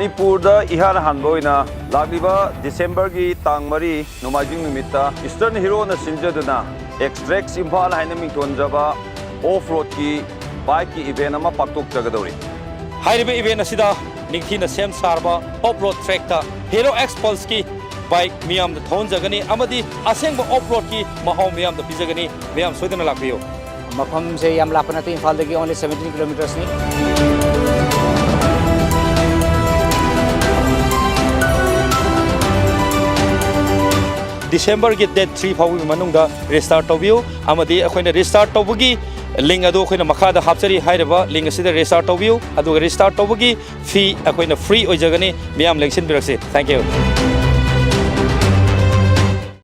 Manipur da ihan hanboina lagliba December gi tang mari nomajing numita Eastern Hero na sinjaduna Xtracks Imphal haina mingtonjaba off-road ki bike ki event ama paktok jagadori. Hairiba event asida ningthina sem sarba off-road track ta Hero X Pulse ki bike miyam da thon jagani amadi asengba off-road ki mahau miyam da pijagani miyam soidana lakbiyo. Mafam se yam lapana to Imphal dagi only 17 kilometers ni. December ki date 3 fawi manungda restart tobiyo amadi akoina restart tobagi link ado akoina makhada hapchari hairaba link asida restart tobiyo adu restart tobagi fee akoina free oijagani miyam leksin birakse. Thank you.